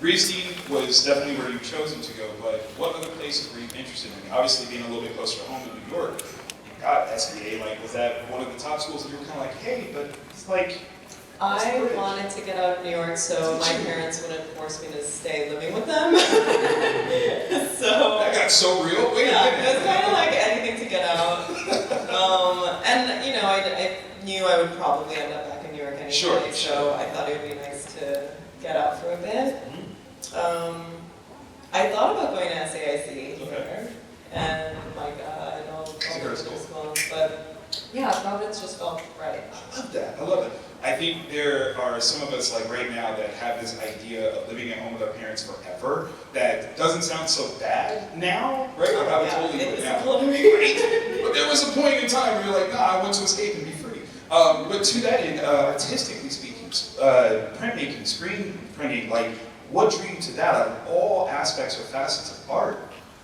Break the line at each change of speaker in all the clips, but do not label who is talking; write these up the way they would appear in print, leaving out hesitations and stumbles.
RISD was definitely where you've chosen to go, but what other places were you interested in? Obviously, being a little bit closer to home in New York, you got SBA. Like, was that one of the top schools that you were kind of like, hey, but it's like.
I wanted to get out of New York, so my parents wouldn't force me to stay living with them. So
that got so real. Wait a minute.
It was kind of like anything to get out. And you know, I knew I would probably end up back in New York anyway, so I thought it would be nice to get out for a bit. I thought about going to SAIC here, and my God, all the schools, but yeah, Providence just felt right.
I love that. I love it. I think there are some of us like right now that have this idea of living at home with our parents forever that doesn't sound so bad now, right? Like I would totally do it now. Right? But there was a point in time where you're like, nah, I want to escape and be free. But to that end, artistically speaking, printmaking, screen printing, like what drew you to that out of all aspects or facets of art?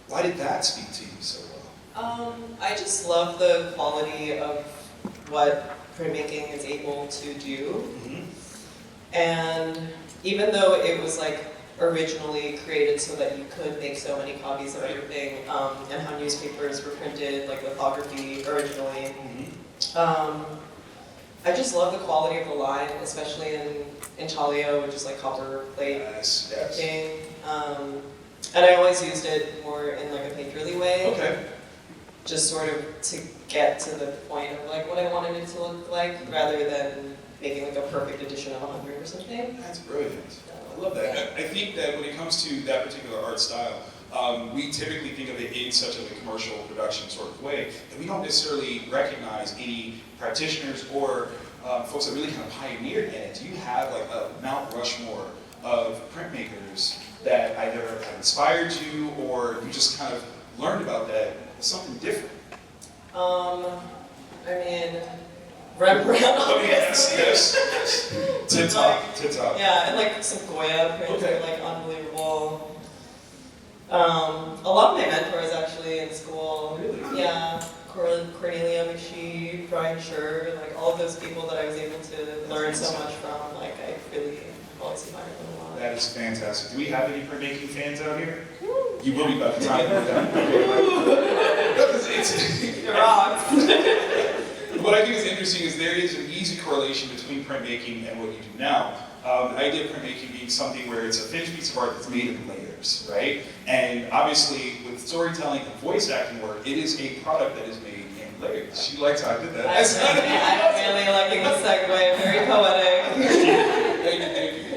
Why did that speak to you so well?
I just love the quality of what printmaking is able to do. And even though it was like originally created so that you could make so many copies of everything, and how newspapers were printed, like lithography originally, I just love the quality of the line, especially in intaglio, which is like copper plate printing. And I always used it more in like a painterly way. Just sort of to get to the point of like what I wanted it to look like, rather than making like a perfect edition of 100 or something.
That's brilliant. I love that. I think that when it comes to that particular art style, we typically think of it in such a commercial production sort of way, and we don't necessarily recognize any practitioners or folks that really kind of pioneered in it. Do you have like a Mount Rushmore of printmakers that either have inspired you or you just kind of learned about that? Something different.
I mean, Rembrandt.
Oh yes. Tip top.
Yeah, and like some Goya prints are like unbelievable. A lot of my mentors actually in school.
Really?
Yeah, Cornelia McShee, Brian Scher, like all of those people that I was able to learn so much from. Like I really always admire them a lot.
That is fantastic. Do we have any printmaking fans out here? You will be by the time we're done.
It rocks.
What I think is interesting is there is an easy correlation between printmaking and what you do now. The idea of printmaking being something where it's a finished piece of art that's made in layers, right? And obviously, with storytelling and voice acting work, it is a product that is made in layers. She likes how I did that.
I'm really liking the segue. Very poetic.
Thank you.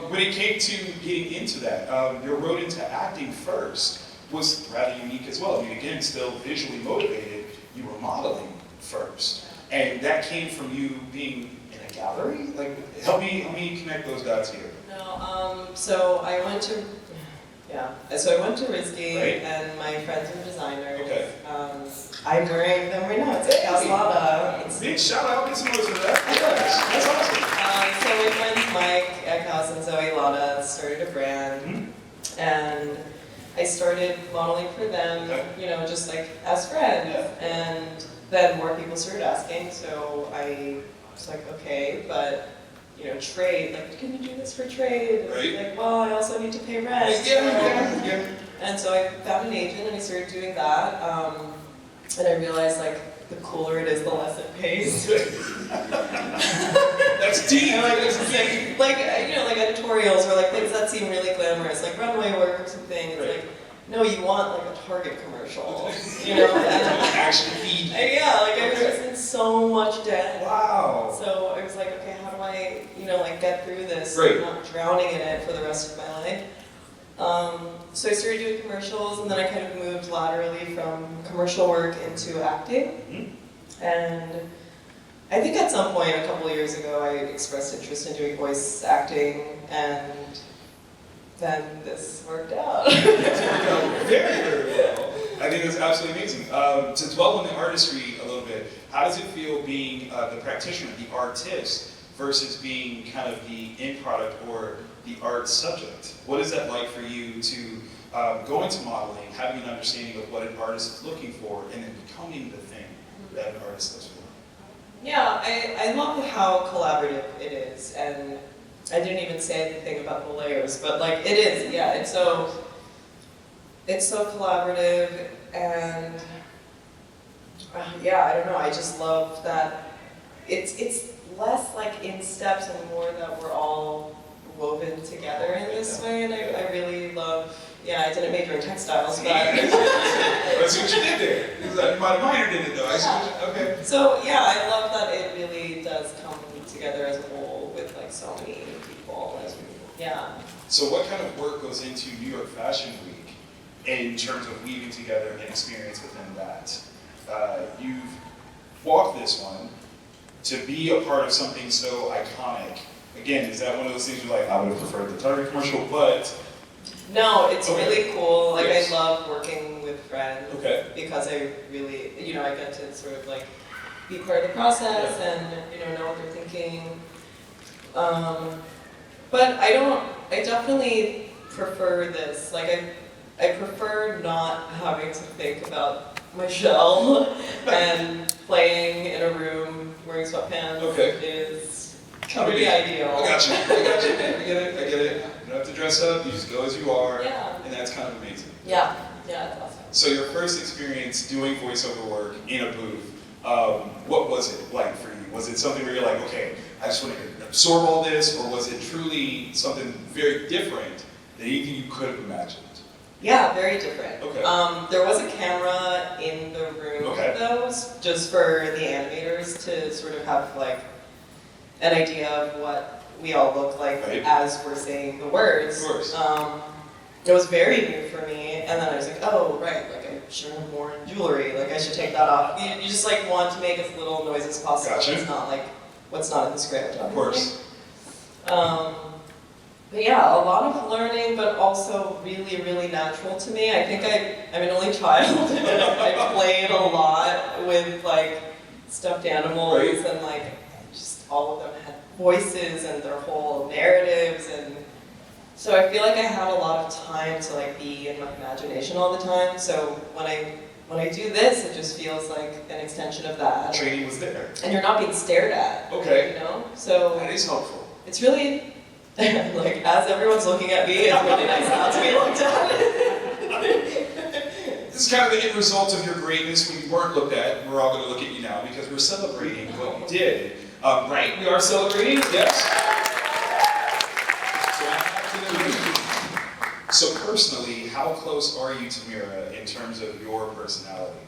When it came to getting into that, your road into acting first was rather unique as well. I mean, again, still visually motivated, you were modeling first. And that came from you being in a gallery? Like, help me connect those dots here.
No, so I went to RISD, and my friends were designers. I'm wearing them right now. It's Caslada.
Big shout out, get some noise for that. That's awesome.
So my friends Mike Eckhouse and Zoe Lada started a brand, and I started modeling for them, you know, just like as friends. And then more people started asking, so I was like, okay, but you know, trade, like, can you do this for trade?
Right.
Like, well, I also need to pay rent.
Yeah.
And so I found an agent and I started doing that. And I realized, like, the cooler it is, the less it pays.
That's deep.
And, like, you know, like editorials or like things that seem really glamorous, like runway work or something. It's like, no, you want like a Target commercial, you know?
Actually feed.
Yeah, like I was just in so much debt.
Wow.
So I was like, okay, how do I, you know, like get through this,
Right.
not drowning in it for the rest of my life? So I started doing commercials, and then I kind of moved laterally from commercial work into acting. And I think at some point, a couple of years ago, I expressed interest in doing voice acting, and then this worked out.
It's worked out very, very well. I think that's absolutely amazing. To dwell on the artistry a little bit, how does it feel being the practitioner, the artist, versus being kind of the end product or the art subject? What is that like for you to go into modeling, having an understanding of what an artist is looking for, and then becoming the thing that an artist looks for?
Yeah, I love how collaborative it is, and I didn't even say anything about the layers, but like it is, yeah, it's so collaborative, and yeah, I don't know, I just love that it's less like in steps and more that we're all woven together in this way, and I really love, yeah, I didn't major in textiles, but
that's what you did there. You might have minored in it though. I see. Okay.
So yeah, I love that it really does come together as a whole with like so many people. Yeah.
So what kind of work goes into New York Fashion Week in terms of weaving together an experience within that? You've walked this one to be a part of something so iconic. Again, is that one of those things you're like, I would have preferred the Target commercial, but...
No, it's really cool. Like,
yes.
I love working with friends because I really, I get to sort of like be part of the process and, know what they're thinking. But I definitely prefer this. Like, I prefer not having to think about my shell and playing in a room wearing sweatpants is pretty ideal.
I got you. I get it. You don't have to dress up. You just go as you are.
Yeah.
And that's kind of amazing.
Yeah. Yeah, it's awesome.
So your first experience doing voiceover work in a booth, what was it like for you? Was it something where you're like, okay, I just want to absorb all this, or was it truly something very different than anything you could have imagined?
Yeah, very different.
Okay.
There was a camera in the room, though, just for the animators to sort of have like an idea of what we all look like as we're saying the words.
Of course.
It was very new for me, and then I was like, oh, right, like I should have worn jewelry, like I should take that off. You just like want to make as little noise as possible.
Gotcha.
It's not like what's not in the script, obviously.
Of course.
But yeah, a lot of learning, but also really, really natural to me. I think I'm an only child, and I played a lot with like stuffed animals, and like just all of them had voices and their whole narratives, and so I feel like I had a lot of time to like be in my imagination all the time. So when I do this, it just feels like an extension of that.
Training was there.
And you're not being stared at.
Okay.
So
that is helpful.
It's really like as everyone's looking at me, it's really nice not to be looked at.
This is kind of the end result of your greatness when you weren't looked at. We're all going to look at you now because we're celebrating what you did. Right? We are celebrating? Yes? So personally, how close are you to Mira in terms of your personality?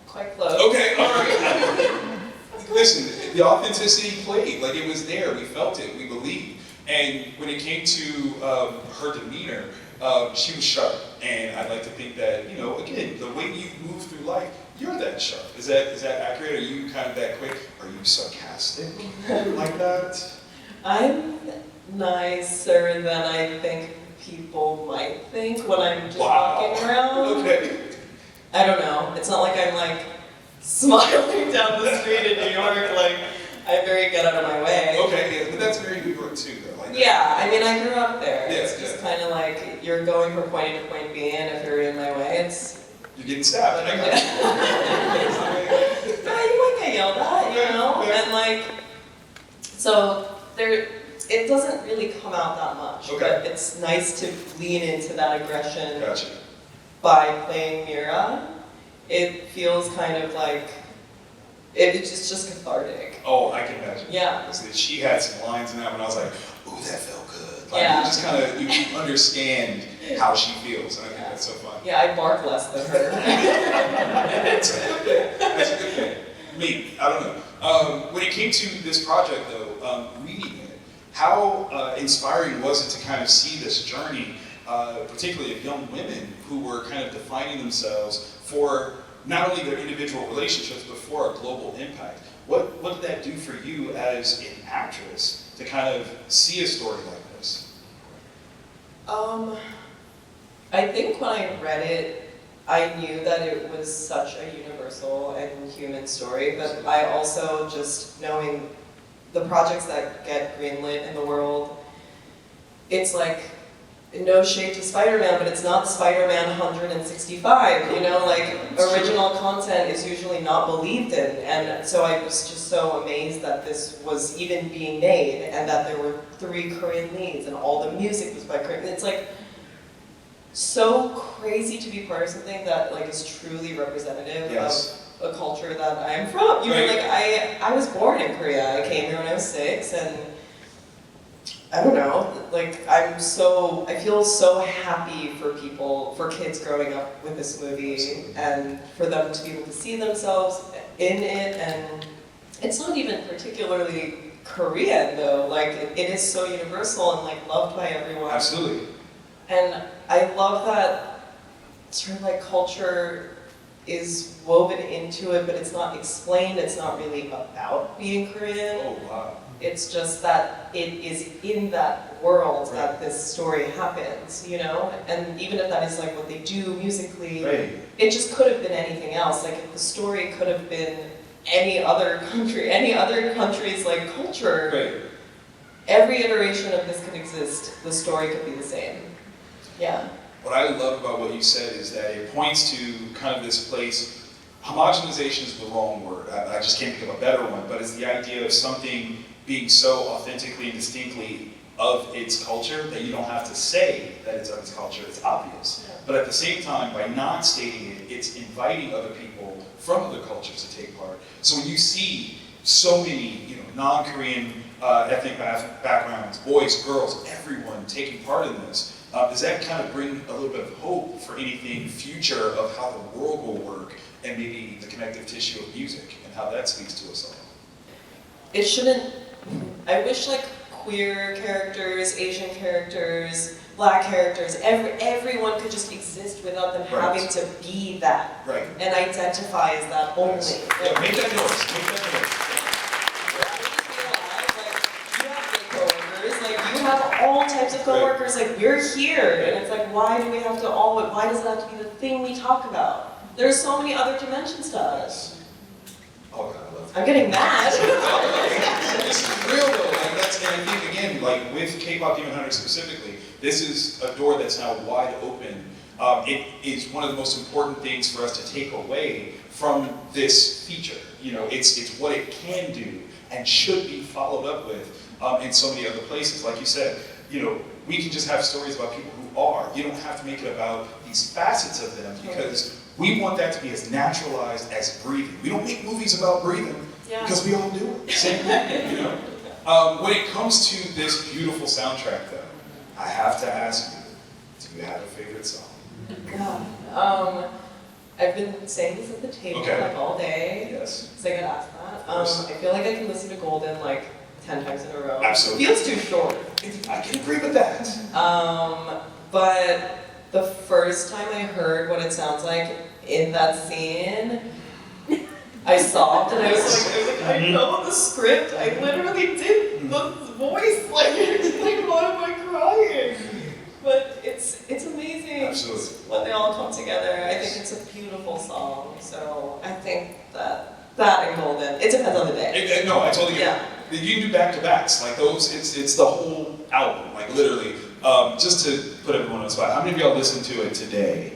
Quite close.
Okay, all right. Listen, the authenticity played. Like, it was there. We felt it. We believed. And when it came to her demeanor, she was sharp. And I'd like to think that, again, the way you move through life, you're that sharp. Is that accurate? Are you kind of that quick? Are you sarcastic like that?
I'm nicer than I think people might think when I'm just walking around.
Okay.
I don't know. It's not like I'm like smiling down the street in New York. Like, I'm very get out of my way.
Okay, yeah, but that's very New York too, though. Like
yeah, I mean, I grew up there.
Yeah,
it's just kind of like you're going from point A to point B, and if you're in my way, it's.
You're getting stabbed.
You might get yelled at, and like, so there. It doesn't really come out that much, but it's nice to lean into that aggression by playing Mira. It feels kind of like, it's just cathartic.
Oh, I can imagine.
Yeah.
She had some lines in that when I was like, ooh, that felt good. Like,
yeah.
You just kind of, you understand how she feels, and I think that's so fun.
Yeah, I bark less than her.
That's a good thing. That's a good thing. Me, I don't know. When it came to this project, though, reading it, how inspiring was it to kind of see this journey, particularly of young women who were kind of defining themselves for not only their individual relationships, but for a global impact? What did that do for you as an actress to kind of see a story like this?
I think when I read it, I knew that it was such a universal and human story, but I also just knowing the projects that get greenlit in the world, it's like no shade to Spider-Man, but it's not Spider-Man 165, you know, like, original content is usually not believed in, and so I was just so amazed that this was even being made, and that there were 3 Korean leads, and all the music was by Korean. It's like, so crazy to be part of something that, like, is truly representative of a culture that I'm from. You know, like, I was born in Korea, I came here when I was 6, and I don't know, like, I feel so happy for kids growing up with this movie, and for them to be able to see themselves in it, and it's not even particularly Korean, though, like, it is so universal and, like, loved by everyone.
Absolutely.
And I love that sort of, like, culture is woven into it, but it's not explained, it's not really about being Korean.
Oh, wow.
It's just that it is in that world that this story happens, you know? And even if that is like what they do musically, it just could have been anything else. Like if the story could have been any other country's like culture, every iteration of this could exist, the story could be the same. Yeah.
What I love about what you said is that it points to kind of this place, homogenization is the wrong word, I just can't think of a better one, but it's the idea of something being so authentically and distinctly of its culture that you don't have to say that it's of its culture, it's obvious. But at the same time, by not stating it, it's inviting other people from other cultures to take part. So when you see so many, you know, non-Korean ethnic backgrounds, boys, girls, everyone taking part in this, does that kind of bring a little bit of hope for anything future of how the world will work and maybe the connective tissue of music and how that speaks to us all?
It shouldn't, I wish like queer characters, Asian characters, Black characters, everyone could just exist without them having to be that and identify as that only.
Yeah, make that noise, make that noise.
You have all types of coworkers, like we're here, and it's like, why do we have to why does it have to be the thing we talk about? There's so many other dimensions to us.
Oh God, I love it.
I'm getting mad.
This is real though, like that's, and I think again, like with K-pop Demon Hunters specifically, this is a door that's now wide open. It is one of the most important things for us to take away from this feature. You know, it's what it can do and should be followed up with. In so many other places. Like you said, you know, we can just have stories about people who are. You don't have to make it about these facets of them because we want that to be as naturalized as breathing. We don't make movies about breathing because we all do it. Same thing, you know. When it comes to this beautiful soundtrack though, I have to ask you, do you have a favorite song?
God. I've been saying this at the table like all day.
Yes.
Because I get asked that. I feel like I can listen to Golden like 10 times in a row.
Absolutely.
Feels too short.
I can agree with that.
But the first time I heard what it sounds like in that scene, I sobbed and I was like, I know the script. I literally did the voice. Like, why am I crying? But it's amazing.
Absolutely.
When they all come together. I think it's a beautiful song. So I think that and Golden. It depends on the day.
No, I totally get it. You can do back-to-backs, like those, it's the whole album, like literally. Just to put everyone on the spot, how many of y'all listened to it today?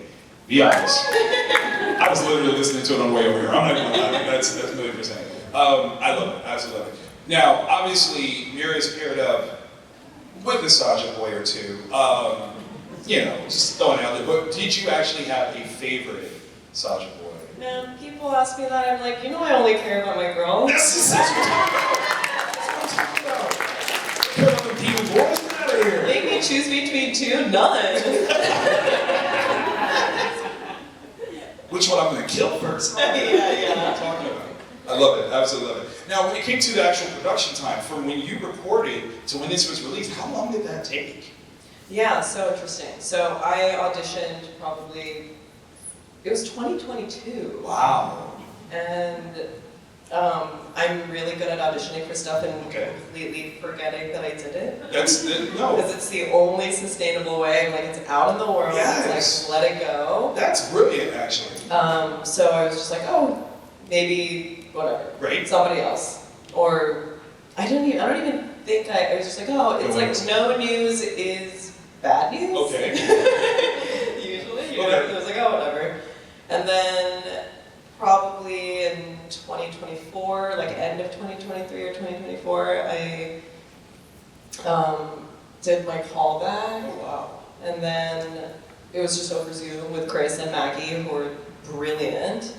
Be honest. I was literally listening to it on the way over here. I'm not gonna lie, that's a million percent. I love it, absolutely love it. Now, obviously, Mira is paired up with a Saja boy or two. You know, just throwing it out there, but did you actually have a favorite Saja boy?
Man, people ask me that, I'm like, you know I only care about my girls.
That's what I'm talking about. Care about the demon boys? Get out of here.
Make me choose between two? None.
Which one I'm going to kill first?
Yeah.
What am I talking about? I love it, absolutely love it. Now, when it came to the actual production time, from when you recorded to when this was released, how long did that take?
Yeah, so interesting. So I auditioned probably, it was 2022.
Wow.
And I'm really good at auditioning for stuff and completely forgetting that I did it.
No.
Because it's the only sustainable way. Like, it's out in the world. It's like, let it go.
That's brilliant, actually.
So I was just like, oh, maybe whatever.
Right.
Somebody else. Or I don't even think I was just like, oh, it's like no news is bad news. And then probably in 2024, like end of 2023 or 2024, I did my callback.
Oh, wow.
And then it was just over Zoom with Chris and Maggie, who were brilliant.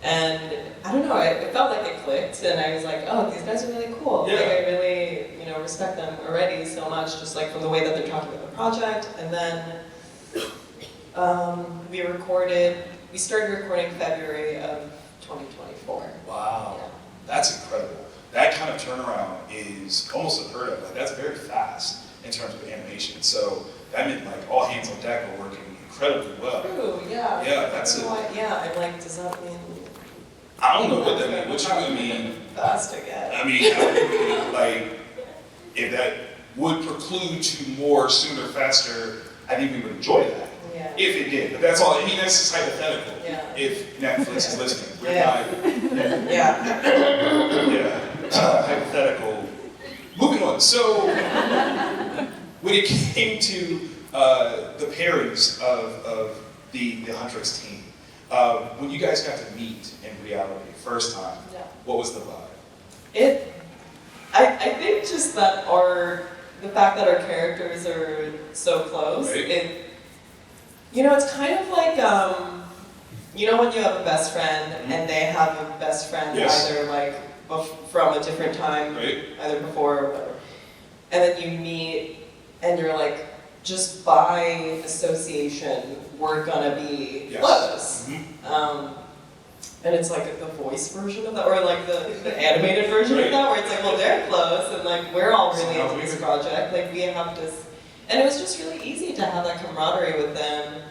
And I don't know, it felt like it clicked, and I was like, oh, these guys are really cool.
Yeah.
Like, I really, respect them already so much, just like from the way that they're talking about the project. And then we started recording February of 2024.
Wow,
Yeah.
that's incredible. That kind of turnaround is almost unheard of. Like, that's very fast in terms of animation. So that meant like all hands on deck were working incredibly well.
True, yeah.
Yeah, that's it.
Yeah, I'm like, does that mean?
I don't know what that means. What you mean?
Fast again.
I mean, like, if that would preclude to more sooner, faster, I think we would enjoy that.
Yeah.
If it did, but that's all. I mean, that's just hypothetical.
Yeah.
If Netflix is listening, we're
Yeah.
not.
Yeah.
Hypothetical. Moving on. So, when it came to the pairings of the Huntress team, when you guys got to meet in reality first time,
Yeah.
what was the vibe?
I think just that the fact that our characters are so close,
Right.
it's kind of like, when you have a best friend and they have a best friend
Yes.
either like from a different time,
Right.
either before or whatever, and then you meet and you're like, just by association, we're gonna be
Yes.
close.
Mhm.
And it's like the voice version of that, or like the animated version
Right.
of that, where it's like, well, they're close, and like we're all really
Somehow
into this
we-
project. Like we have this, and it was just really easy to have that camaraderie with them.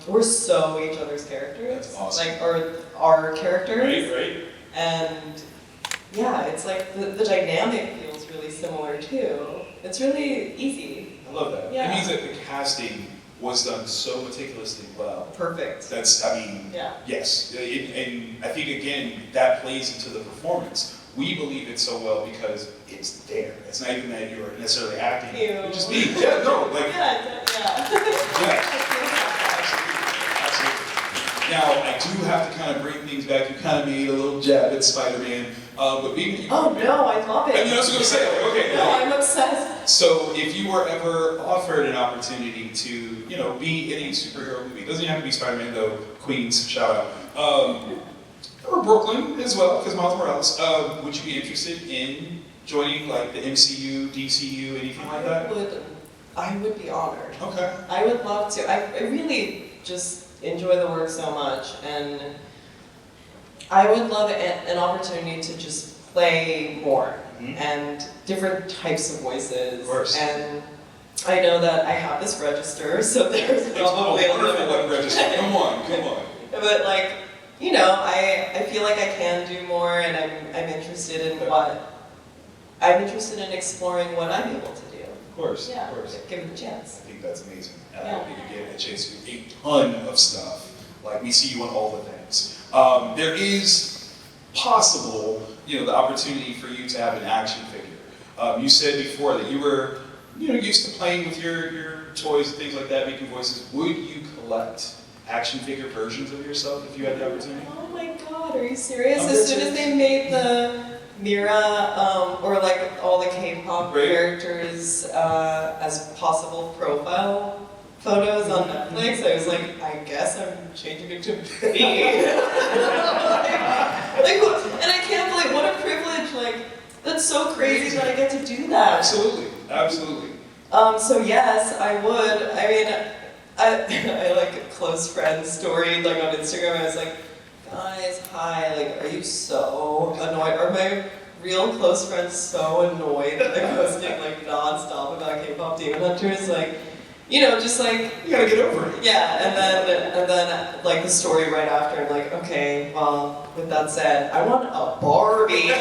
We're so each other's characters,
That's awesome.
like or our characters,
Right.
and yeah, it's like the dynamic feels really similar too. It's really easy.
I love that.
Yeah.
It means that the casting was done so meticulously well.
Perfect.
Yeah. Yes. And I think, again, that plays into the performance. We believe it so well because it's there. It's not even that you're necessarily acting.
Ew.
You're just being, yeah, no, like,
Yeah.
absolutely. Now, I do have to kind of bring things back. You kind of made a little jab at Spider-Man, but being
Oh no, I love it.
I mean, I was going to say, like, okay.
No, I'm obsessed.
So, if you were ever offered an opportunity to, be in a superhero movie, it doesn't even have to be Spider-Man, though, Queens, shout out, or Brooklyn as well, because Miles Morales, would you be interested in joining, like, the MCU, DCU, anything like that?
I would be honored.
Okay.
I would love to. I really just enjoy the work so much, and I would love an opportunity to just play more and different types of voices.
Of course.
And I know that I have this register, so there's probably a
wonderful
limit.
register. Come on.
But like, I feel like I can do more, and I'm interested in exploring what I'm able to do.
Of course,
Yeah,
of course.
give it a chance.
I think that's amazing. I
Yeah.
think you get a chance to do a ton of stuff. Like, we see you on all the things. There is possible, the opportunity for you to have an action figure. You said before that you were, used to playing with your toys and things like that, making voices. Would you collect action figure versions of yourself if you had the opportunity?
Oh my god, are you serious?
I'm
As soon
dead
as they made the Mira, or like all the K-pop
Right.
characters as possible profile photos on Netflix, I was like, I guess I'm changing it to me. And I can't believe, what a privilege, like, that's so crazy that I get to do that.
Absolutely.
So yes, I would. I mean, I like a close friend story, like on Instagram, I was like, guys, hi, like, are you so annoyed? Are my real close friends so annoyed that they're posting like non-stop about K-pop Demon Hunters? Like, just like,
You gotta get over it.
yeah, and then like the story right after, I'm like, okay, well, with that said, I want a Barbie.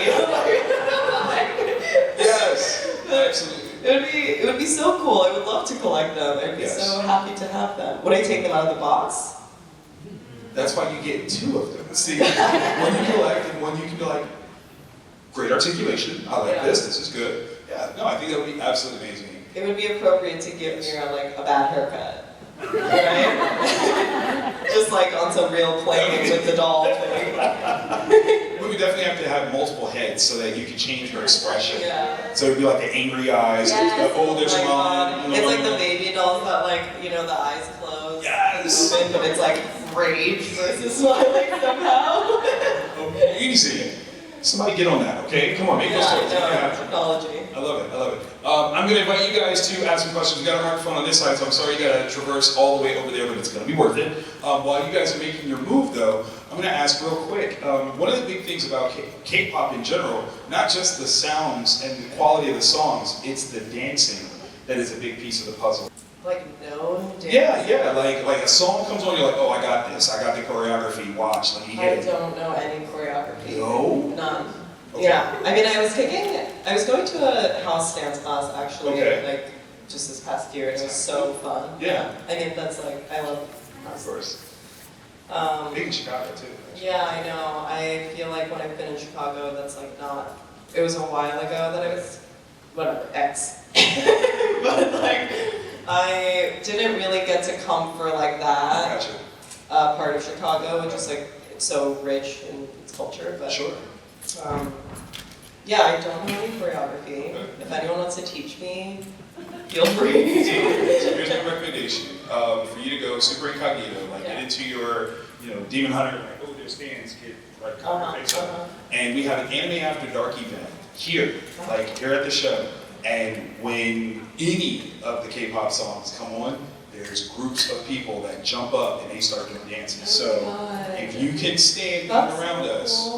Yes, absolutely.
It would be so cool. I would love to collect them. I'd be so happy to have them. Would I take them out of the box?
That's why you get two of them. See, one you collect and one you can be like, great articulation. I like this is good. Yeah, no, I think that would be absolutely amazing.
It would be appropriate to give Mira like a bad haircut, right? Just like on some real playing with the doll thing.
We would definitely have to have multiple heads so that you could change her expression.
Yeah.
So it'd be like the angry eyes, the oh, there's
Oh my
mom.
God. It's like the baby dolls that like, you know, the eyes closed.
Yes.
Open, but it's like rage versus smiling somehow.
Easy. Somebody get on that, okay? Come on, make those toys.
Technology.
I love it, I love it. I'm going to invite you guys to ask some questions. We've got a microphone on this side, so I'm sorry you got to traverse all the way over there, but it's going to be worth it. While you guys are making your move, though, I'm going to ask real quick. One of the big things about K-pop in general, not just the sounds and the quality of the songs, it's the dancing that is a big piece of the puzzle.
Like no dance.
Yeah, like a song comes on, you're like, oh, I got this. I got the choreography. Watch, let me hit it.
I don't know any choreography.
No?
None.
Okay.
Yeah, I mean, I was going to a house dance class actually, like just this past year, and it was so fun.
Yeah.
I mean, that's like, I love
Of course.
house.
Big in Chicago, too.
Yeah, I know. I feel like when I've been in Chicago, that's like not, it was a while ago that I was, whatever, ex. But like, I didn't really get to come for like that
Gotcha.
part of Chicago, just like, it's so rich in its culture, but.
Sure.
Yeah, I don't know any choreography. If anyone wants to teach me, feel free.
So here's my recommendation for you to go super incognito, like get into your, Demon Hunter, like, oh, there's fans, get like cover your face up. And we have an Anime After Dark event here, like here at the show. And when any of the K-pop songs come on, there's groups of people that jump up and they start doing dances. So if you can stand around us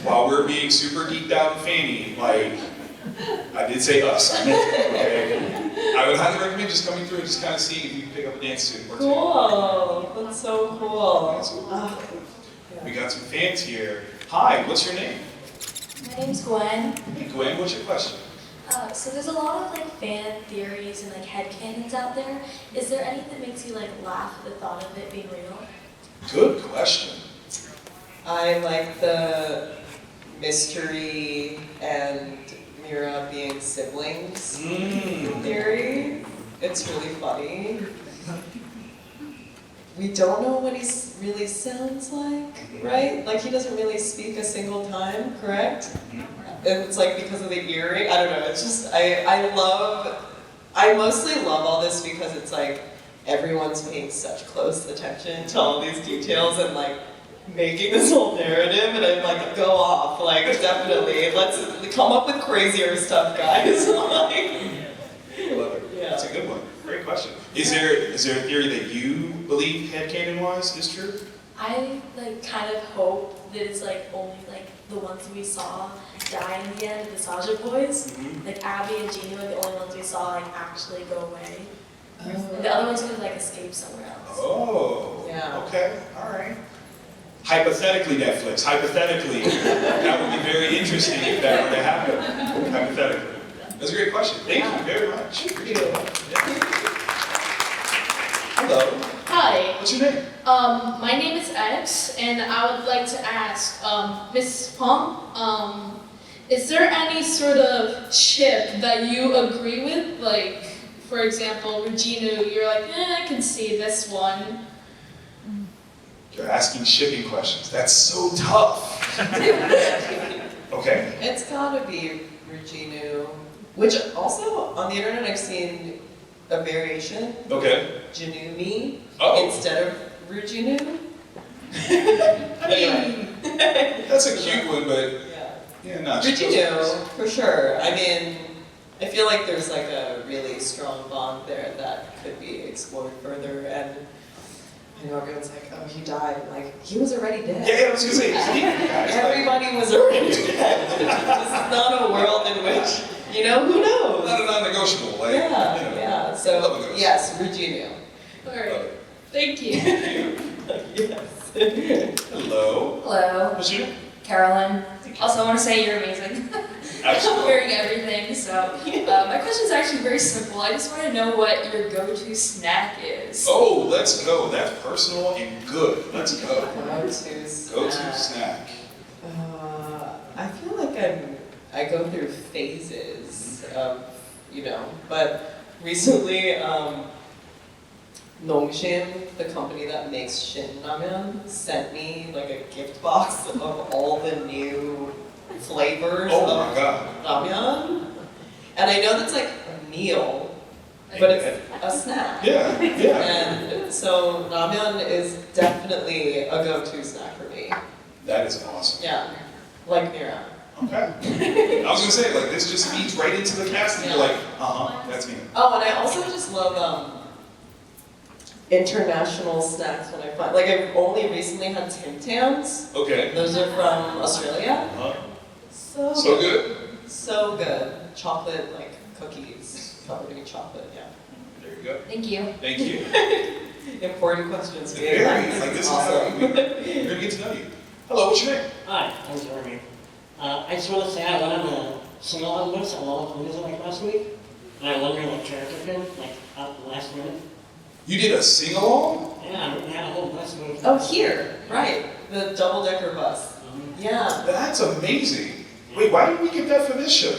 while we're being super geeked out and fanny, like I did say us, I meant it, okay? I would highly recommend just coming through and just kind of seeing if you can pick up a dance tune or two.
Cool, that's so cool.
That's cool. We got some fans here. Hi, what's your name?
My name's Gwen.
Hey Gwen, what's your question?
So there's a lot of like fan theories and like headcanons out there. Is there anything that makes you like laugh at the thought of it being real?
Good question.
I like the mystery and Mira being siblings theory. It's really funny. We don't know what he really sounds like, right? Like he doesn't really speak a single time, correct? And it's like because of the earring, I don't know, it's just, I mostly love all this because it's like everyone's paying such close attention to all these details and like making this whole narrative, and I'm like, go off, like definitely, let's come up with crazier stuff, guys.
Love it.
Yeah.
That's a good one. Great question. Is there a theory that you believe headcanon-wise is true?
I like kind of hope that it's like only like the ones we saw die in the end, the Saja boys. Like Abby and Gina are the only ones we saw like actually go away. And the other ones could like escape somewhere else.
Oh.
Yeah.
Okay. All right. Hypothetically, Netflix. Hypothetically, that would be very interesting if that were to happen. Hypothetically. That's a great question. Thank you very much. Appreciate it. Hello.
Hi.
What's your name?
My name is X, and I would like to ask, Ms. Pump, is there any sort of chip that you agree with? Like, for example, Regina, you're like, I can see this one.
You're asking shipping questions. That's so tough. Okay.
It's gotta be Regina, which also on the internet I've seen a variation.
Okay.
Janumi
Oh.
instead of Regina.
Anyway. That's a cute one, but yeah, not
Regina, for sure. I mean, I feel like there's like a really strong bond there that could be explored further, and I know everyone's like, oh, he died. Like, he was already dead.
Yeah, I was gonna say,
Everybody was already dead. This is not a world in which, who knows?
Not a non-negotiable. Like,
Yeah. So, yes, Regina.
Alright, thank you.
Yes.
Hello.
Hello,
What's your name?
Carolyn. Also, I want to say you're amazing.
Absolutely.
Wearing everything. So, my question is actually very simple. I just want to know what your go-to snack is.
Oh, let's go. That's personal and good. Let's go.
Go-to snack.
Go-to snack.
I feel like I go through phases of, but recently Nongshim, the company that makes Shin Ramen, sent me like a gift box of all the new flavors
Oh my
of
God.
ramyun. And I know that's like a meal, but it's a snack.
Yeah, yeah.
And so ramyun is definitely a go-to snack for me.
That is awesome.
Yeah, like Mira.
Okay. I was gonna say, like, this just feeds right into the cast, and you're like, that's me.
Oh, and I also just love international snacks when I find, like I've only recently had Tim Tams.
Okay.
Those are from Australia. So
So good.
So good. Chocolate, like cookies, covered in chocolate, yeah.
There you go.
Thank you.
Thank you.
Important questions.
Very, like, this is how we're gonna get to know you. Hello, what's your name?
Hi, I'm Jeremy. I just want to say I went on a sing-along list at Lollapalooza like last week, and I won your like character pin like at the last minute.
You did a sing-along?
Yeah, we had a whole bus with.
Oh, here, right. The double-decker bus. Yeah.
That's amazing. Wait, why didn't we get that for this show?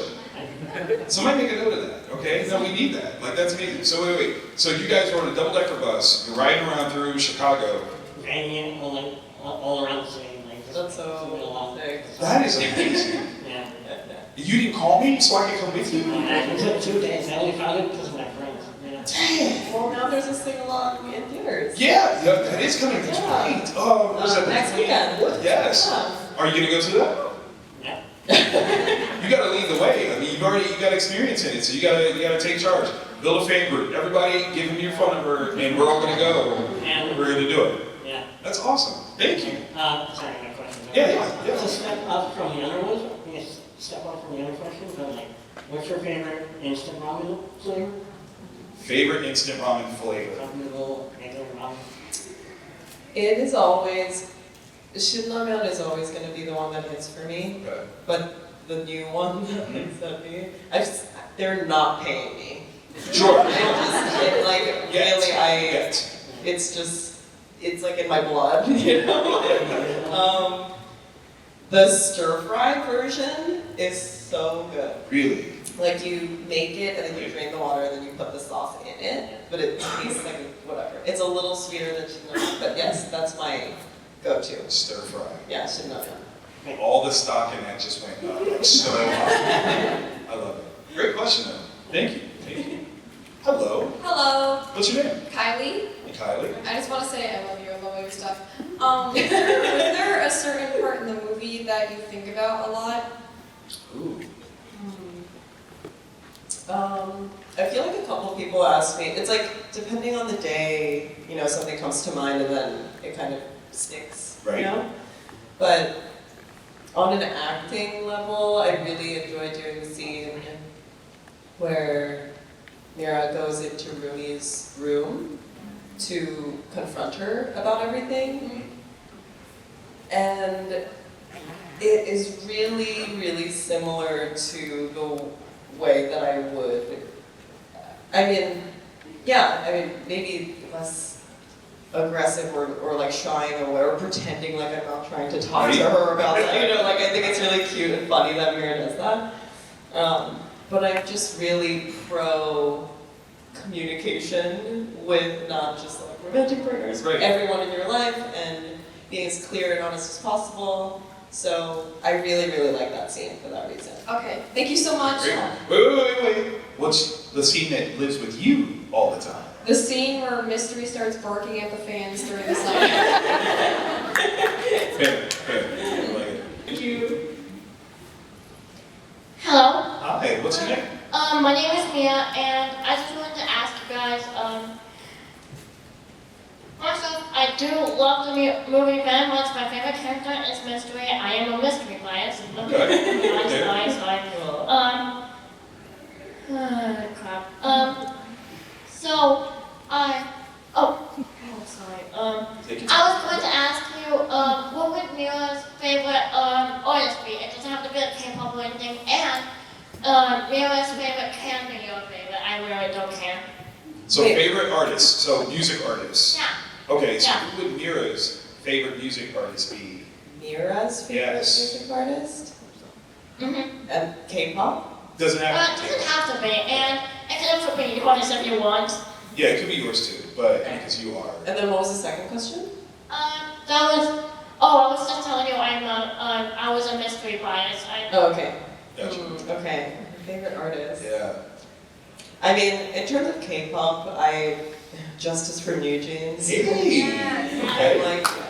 Somebody make a note of that, okay? No, we need that. Like, that's amazing. So wait. So you guys were on a double-decker bus, you're riding around through Chicago.
Raining all around the city. Like,
That's so sick.
That is amazing.
Yeah.
You didn't call me so I could come with you?
It took 2 days. I only found it because of my friends. Yeah.
Dang.
Well, now there's a sing-along in theaters.
Yeah, that is coming. That's
Yeah.
right. What is that?
Next weekend.
Yes.
Yeah.
Are you gonna go to that?
Yeah.
You gotta lead the way. I mean, you got experience in it, so you gotta take charge. Build a fan group. Everybody, give him your phone number, and we're all gonna go.
And
We're gonna do it.
yeah.
That's awesome. Thank you.
Sorry, my question.
Yeah.
To step up from the other ones, step up from the other questions, but like, what's your favorite instant ramen flavor?
Favorite instant ramen flavor?
Cup noodle, regular ramen.
It is always, Shin Ramen is always going to be the one that hits for me,
Okay.
but the new one that they sent me, they're not paying me.
Sure.
It's like in my blood, you know? The stir-fry version is so good.
Really?
Like you make it and then you drain the water and then you put the sauce in it, but it tastes like whatever. It's a little sweeter than Shin Ramen, but yes, that's my go-to.
Stir fry.
Yeah, Shin Ramen.
All the stock in that just went up like so high. I love it. Great question though. Thank you. Hello.
Hello,
What's your name?
Kylie.
Hey, Kylie.
I just want to say I love you. I love all your stuff. Was there a certain part in the movie that you think about a lot?
Ooh.
I feel like a couple people ask me, it's like, depending on the day, you know, something comes to mind and then it kind of sticks,
Right.
you know? But on an acting level, I really enjoy doing the scene where Mira goes into Rumi's room to confront her about everything. And it is really, really similar to the way that I would, maybe less aggressive or like shying away or pretending like I'm not trying to talk to her about that. You know, like I think it's really cute and funny that Mira does that. But I'm just really pro communication with not just like romantic partners, but everyone in your life and being as clear and honest as possible. So I really, really like that scene for that reason.
Okay, thank you so much.
Great. Wait. What's the scene that lives with you all the time?
The scene where Mystery starts barking at the fans during the song.
Fair. I like it.
Thank you.
Hello.
Hi, what's your name?
My name is Mia, and I just wanted to ask you guys, first off, I do love the movie very much. My favorite character is Mystery. I am a mystery bias. Sorry. Crap. I was going to ask you, what would Mira's favorite artist be? It doesn't have to be a K-pop or anything, and Mira's favorite can be your favorite. I really don't care.
So favorite artist, so music artist.
Yeah.
Okay, so
Yeah.
who would Mira's favorite music artist be?
Mira's favorite music artist?
Mm-hmm.
And K-pop?
Doesn't have
It doesn't have to be, and it can also be yours if you want.
Yeah, it could be yours too, but because you are.
And then what was the second question?
I was just telling you I was a mystery bias.
Oh, okay.
Gotcha.
Okay. My favorite artist.
Yeah.
I mean, in terms of K-pop, Justice for New Jeans.
Hey.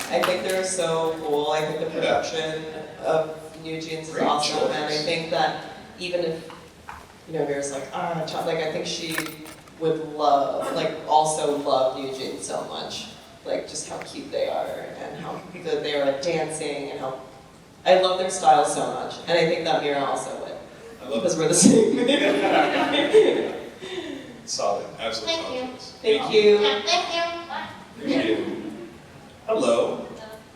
I think they're so cool. I think the production of New Jeans is
Great
awesome,
choice.
and I think that even if Mira's like I think she would also love New Jeans so much, like just how cute they are and how good they are at dancing and how I love their style so much, and I think that Mira also would.
I love
Because we're the same.
Solid. Absolutely
Thank
solid
you.
choice.
Thank you.
Yeah, thank you. Bye.
Appreciate it. Hello.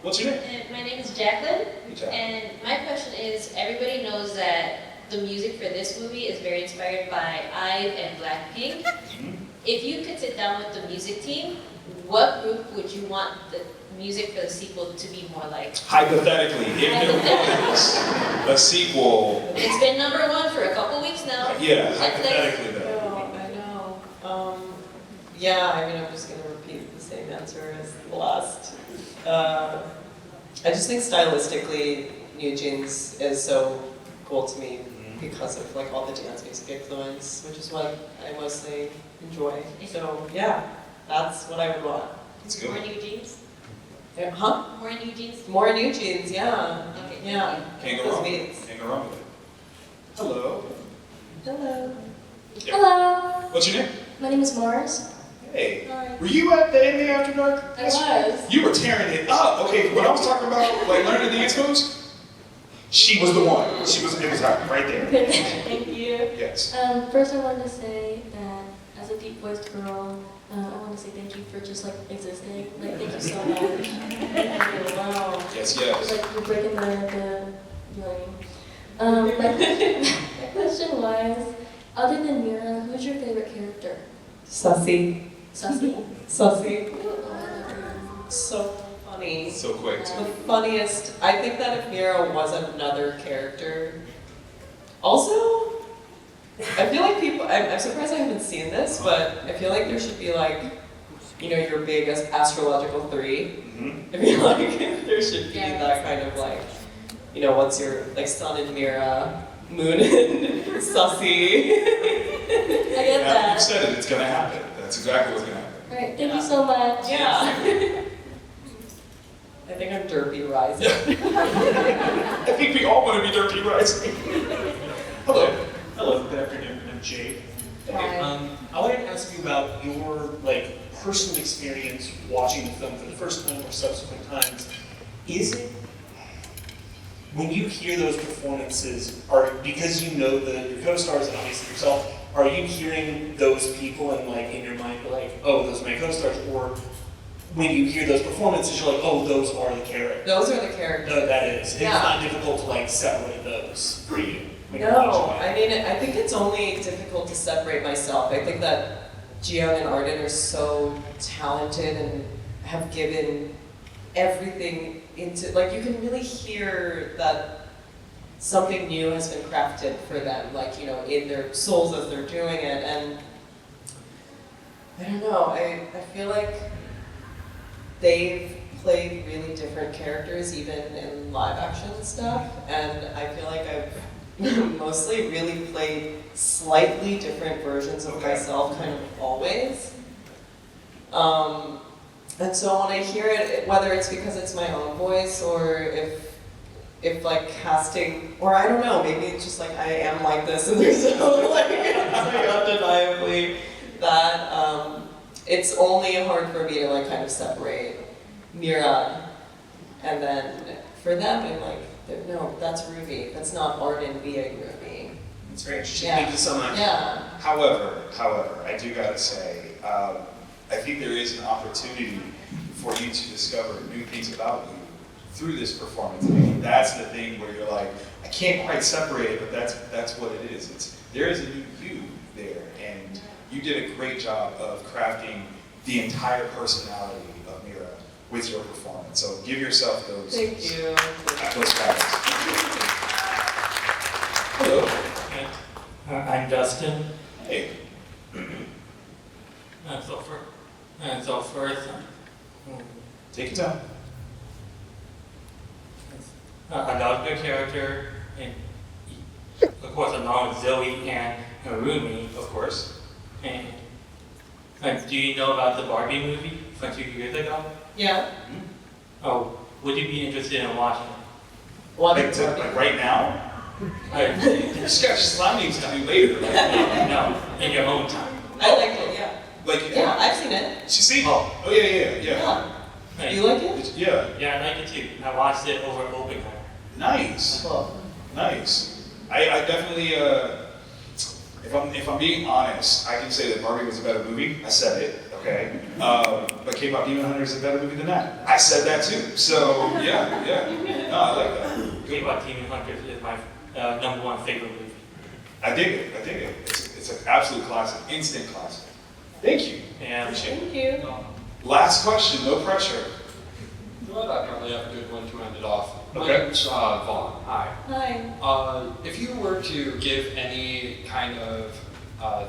What's your name?
My name is Jacqueline,
Hey, Jack.
and my question is, everybody knows that the music for this movie is very inspired by IVE and Blackpink. If you could sit down with the music team, what group would you want the music for the sequel to be more like?
Hypothetically, if there was a sequel,
It's been #1 for a couple weeks now.
yeah,
Netflix.
hypothetically though.
I know. Yeah, I mean, I'm just gonna repeat the same answer as the last. I just think stylistically, New Jeans is so cool to me because of like all the dance music influence, which is what I mostly enjoy. So yeah, that's what I would want.
It's
More
good.
New Jeans?
Huh?
More New Jeans?
More New Jeans, yeah.
Okay.
Yeah.
Can't go
Those
wrong.
beats.
Can't go wrong with it. Hello.
Hello.
Yeah.
Hello,
What's your name?
my name is Mars.
Hey.
Hi.
Were you at the Anime After Dark?
I was.
You were tearing it up. Okay, when I was talking about like learning the dance moves, she was the one. It was her right there.
Thank you.
Yes.
First I wanted to say that as a deep voiced girl, I want to say thank you for just like existing. Like thank you so much. Wow.
Yes, yes.
Like you're breaking the lane. My question was, other than Mira, who's your favorite character?
Sussy.
Sussy?
Sussy. So funny.
So quick
The
too.
funniest, I think that if Mira was another character, also, I feel like people, I'm surprised I haven't seen this, but I feel like there should be like, your big astrological 3. I feel like there should be that kind of like, what's your, like sun in Mira, moon in Sussy.
I get
Now
that.
you've said it, it's gonna happen. That's exactly what's gonna happen.
Alright, thank you so much.
Yeah. I think I'm Derpy Rising.
I think we all want to be Dirty Rising. Hello.
Hello, good afternoon. I'm Jake.
Hi.
I wanted to ask you about your personal experience watching the film for the first time or subsequent times. Is it when you hear those performances, because you know your co-stars and obviously yourself, are you hearing those people and in your mind you're like, oh, those are my co-stars, or when you hear those performances you're like, oh, those are the characters?
Those are the characters.
No, that is.
Yeah.
It's not difficult to separate those for you. when you're
No,
watching it.
I mean, I think it's only difficult to separate myself. I think that Jiyoung and Arden are so talented and have given everything into, you can really hear that something new has been crafted for them, in their souls as they're doing it. And I don't know, I feel like they've played really different characters even in live action stuff, and I feel like I've mostly really played slightly different versions of myself kind of always. And so when I hear it, whether it's because it's my own voice or if casting, or I don't know, maybe it's just I am like this and there's no undeniably that, it's only hard for me to kind of separate Mira, and then for them I'm no, that's Ruby, that's not Arden being Ruby.
It's very interesting.
Yeah.
Thank you so much.
Yeah.
However, I do gotta say, I think there is an opportunity for you to discover new things about you through this performance. I mean, that's the thing where you're like, I can't quite separate it, but that's what it is. There is a new you there, and you did a great job of crafting the entire personality of Mira with your performance. So give yourself those.
Thank you.
Those facts. Hello.
I'm Dustin.
Hey.
And so first,
Take your time.
I love the character, and of course along with Zoe and Rumi,
Of course.
and do you know about the Barbie movie from 2 years ago?
Yeah.
Oh, would you be interested in watching it?
Like right now? You just got slamming to do later. Right?
No, in your own time.
I liked it, yeah.
Like,
Yeah, I've seen it.
She see?
Oh.
Oh yeah.
Yeah.
Hey,
You like it?
Yeah.
Yeah, I like it too. I watched it over Oppenheimer.
Nice.
Cool.
Nice. I definitely, if I'm being honest, I can say that Barbie was a better movie. I said it, okay? But K-pop Demon Hunter is a better movie than that. I said that too. So yeah. No, I like that. Good.
K-pop Demon Hunter is my #1 favorite movie.
I dig it. It's an absolute classic, instant classic. Thank you.
Yeah.
Appreciate it.
Thank you.
Last question, no pressure.
Well, I probably have a good one to end it off. My
Okay.
name's Vaughn. Hi.
Hi.
If you were to give any kind of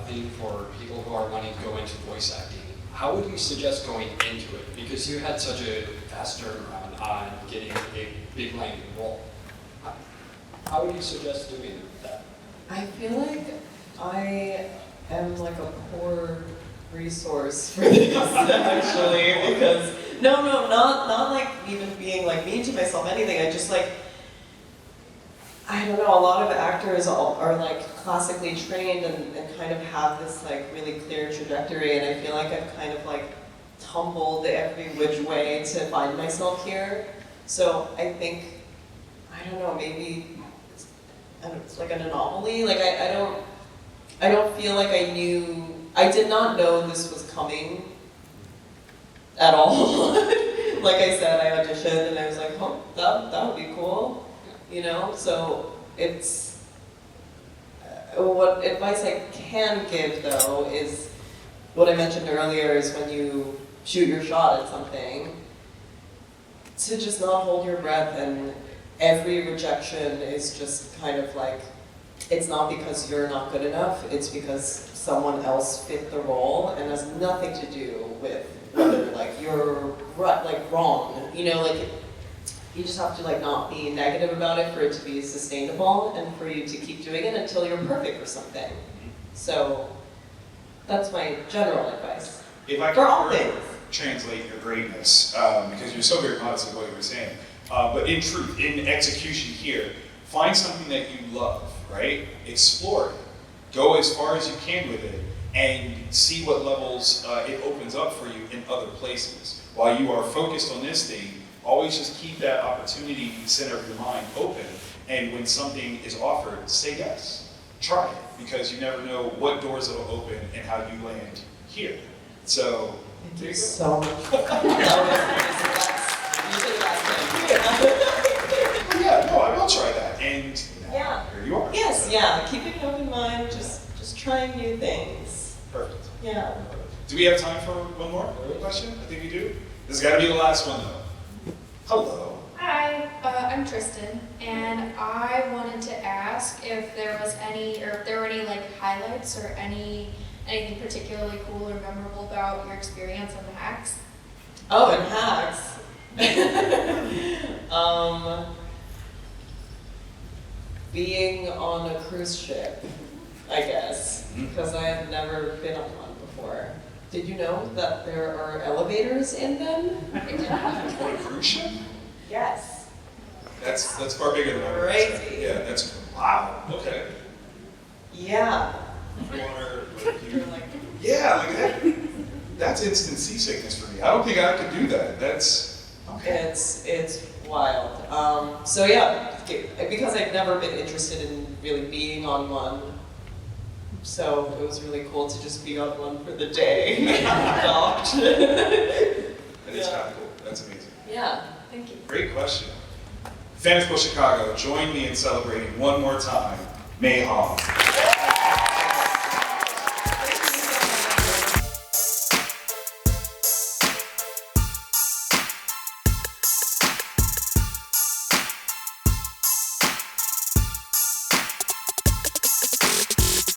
thing for people who are wanting to go into voice acting, how would you suggest going into it? Because you had such a fast turnaround on getting a big landing role. How would you suggest doing that?
I feel like I am like a poor resource for this actually, because not like even being like mean to myself, anything. I just like, I don't know, a lot of actors are like classically trained and kind of have this like really clear trajectory, and I feel like I've kind of like tumbled every which way to find myself here. So I think, I don't know, maybe it's like an anomaly. Like I don't feel like I did not know this was coming at all. Like I said, I auditioned and I was like, oh, that would be cool, you know? So it's, what advice I can give though is, what I mentioned earlier is when you shoot your shot at something, to just not hold your breath, and every rejection is just kind of like, it's not because you're not good enough, it's because someone else fit the role, and has nothing to do with whether like you're right, like wrong, you know, like you just have to like not be negative about it for it to be sustainable and for you to keep doing it until you're perfect for something. So that's my general advice.
If I
For all
could
things.
translate your greatness, because you're so very honest with what you were saying, but in truth, in execution here, find something that you love, right? Explore it. Go as far as you can with it and see what levels it opens up for you in other places. While you are focused on this thing, always just keep that opportunity center of your mind open, and when something is offered, say yes. Try it, because you never know what doors it'll open and how you land here. So,
Thank you so much.
yeah, no, I will try that, and
Yeah.
here you are.
Yes, yeah, keeping an open mind, just trying new things.
Perfect.
Yeah.
Do we have time for one more question? I think we do. This has got to be the last one, though. Hello.
Hi, I'm Tristan, and I wanted to ask if there was any, or if there were any like highlights or anything particularly cool or memorable about your experience on the Hacks.
Oh, and hacks. Being on a cruise ship, I guess, because I have never been on one before. Did you know that there are elevators in them?
On a cruise ship?
Yes.
That's far bigger than I was
Crazy.
expecting. Yeah, that's wow. Okay.
Yeah.
Water, yeah, like that. That's instant seasickness for me. I don't think I could do that. That's okay.
It's wild. So yeah, because I've never been interested in really being on one, so it was really cool to just be on one for the day. Docked.
That is kind of cool. That's amazing.
Yeah, thank you.
Great question. Fan Expo Chicago, join me in celebrating one more time Mayhaw.